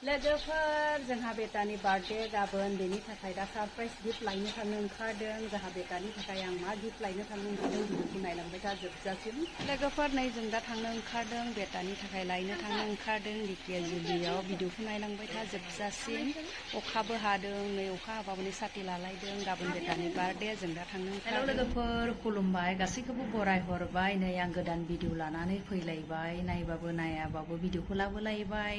लोगोफोर जोंहा बेटानि बार्थडे गाबोन बेनि थाखाय दा सारप्राइज गिफ्ट लायनो थांनो ओंखारदों। जोंहा बेटानि थाखाय आं मा गिफ्ट लायनो थांनो ओंखारदों भिडिअखौ नायलांबाय था जोबजासिम। लोगोफोर नै जों दा थांनो ओंखारदों बेटानि थाखाय लायनो थांनो ओंखारदों दिकेजुलियाव। भिडिअखौ नायलांबाय था जोबजासिम। अखाबो हादों नै अखा हाबाबो नै साथि लालायदों। गाबोन बेटानि बार्थडे जों दा थांनो ओंखारदों। लोगोफोर खुलुमबाय गासैखौबो बरायहरबाय। नै आं गोदान भिडिअ लानानै फैलायबाय। नायबाबो नायाबाबो भिडिअखौ लाबोलायबाय।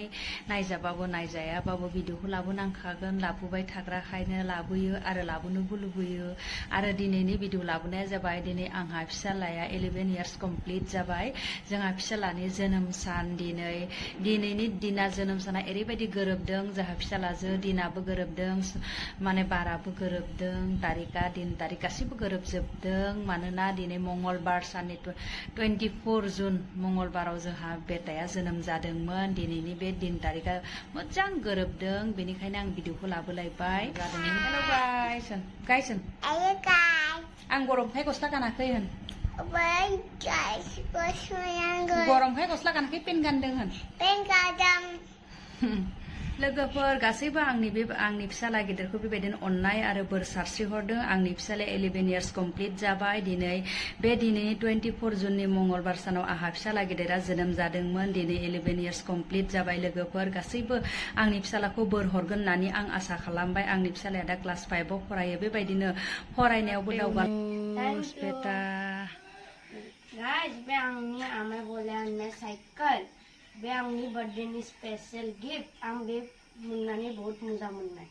नायजाबाबो नायजायाबाबो भिडिअखौ लाबोनांखागोन। लाबोबाय थाग्राखायनो लाबोयो आरो लाबोनोबो लुबैयो। आरो दिनैनि भिडिअ लाबोनाया जाबाय दिनै आंहा फिसालाया 11 इयार्स कमप्लिट जाबाय। जोंहा फिसालानि जोनोम सान दिनैनि दिना जोनोम साना ओरैबायदि गोरोबदों। जोंहा फिसालाजों दिनाबो गोरोबदों माने बाराबो गोरोबदों। दिन तारिख गासिबो गोरोबजोबदों। मानोना दिनै मंगलबार साननि 24 जुन मंगलबाराव जोंहा बेटाया जोनोम जादोंमोन। दिनैनि बे दिन तारिखआ मोजां गोरोबदों। बेनिखायनो आं भिडिअखौ लाबोलायबाय। हेलो गाइस आं गरमखाय गस्ला गानाखै होन। गरमखाय गस्ला गानाखै पेन गानदों होन। लोगोफोर गासैबो आंनि फिसाला गेदेरखौ बेबायदिनो अननाय आरो बोर सारस्रिहरदों। आंनि फिसालाया 11 इयार्स कमप्लिट जाबाय। दिनै 24 जुननि मंगलबार सानाव आंहा फिसाला गेदेरा जोनोम जादोंमोन। दिनै 11 इयार्स कमप्लिट जाबाय। लोगोफोर गासैबो आंनि फिसालाखौ बोर हरगोन होननानै आं आसा खालामबाय। आंनि फिसालाया दा क्लास 5आव फरायो। बेबायदिनो फरायनायावबो बेटा गाइस बे आंनि आमाय बोले साइकेल बे आंनि बर्थडे स्पेशल गिफ्ट आं बे मोननानै बहुत मोजां मोननाय।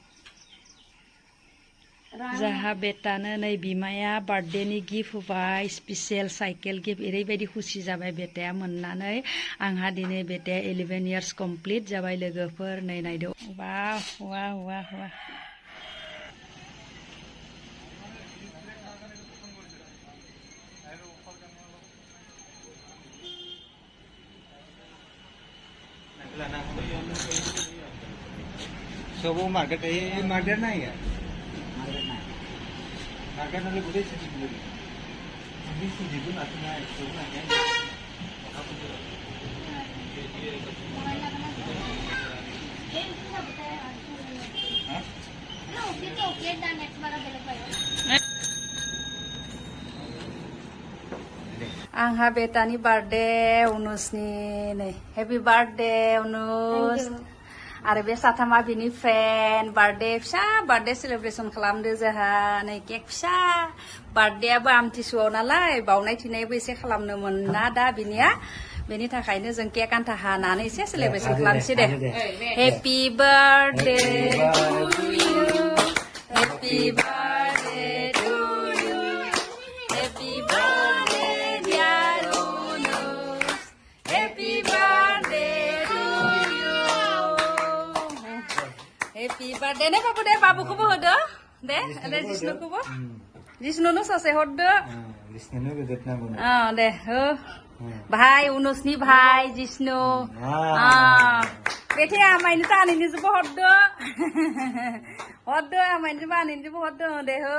जाहा बेटानो नै बिमाया बार्थडेनि गिफ्ट होबाय स्पेशल साइकेल गिफ्ट। ओरैबायदि खुसि जाबाय बेटाया मोननानै। आंहा दिनै बेटाया 11 इयार्स कमप्लिट जाबाय। लोगोफोर नै नायदो वाह वाह वाह वाह। So वो मार्केट नहीं है मार्केट में बुढ़े से अभी सुधी को ना सुना है तो ना क्या आंहा बेटानि बार्थडे उनुसनि नै हेपि बार्थडे उनुस। आरो बे साथामा बिनि फ्रेन्ड बार्थडे फिसा बार्थडे सेलेब्रेसन खालामदो जोंहा नै केक फिसा। बार्थडेआबो आमथिसुवाव नालाय बावनाय थिनायबो एसे खालामनो मोना दा बिनिया। बेनि थाखायनो जों केक आन्था हानानै एसे सेलेब्रेसन खालामसै दे। Happy birthday to you happy birthday to you happy birthday dear Unus happy birthday to you happy birthday ने बाबु दे बाबुखौबो होदो दे जिष्णुखौबो जिष्णुनो ससे हरदो दे हो भाई उनुसनि भाई जिष्णु बेथे आमायनो जानायनिजोबो हरदो हरदो आमायनो आनैनोबो हरदो दे हो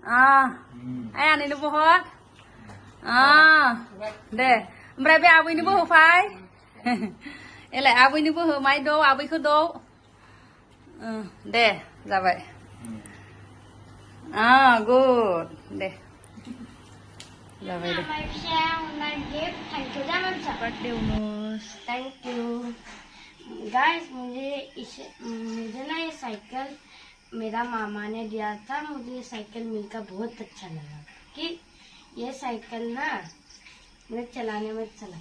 आइ आनैनोबो हर दे ओमफ्राय बे आबैनोबो होफाय एलाय आबैनोबो हो माइ दौ आबैखौ दौ दे जाबाय गुड दे जाबाय दे। Birthday Unus thank you guys. मुझे ना ये साइकिल मेरा मामा ने दिया था। मुझे ये साइकिल मिलकर बहुत अच्छा लगा कि ये साइकिल ना मुझे चलाने में अच्छा लगा।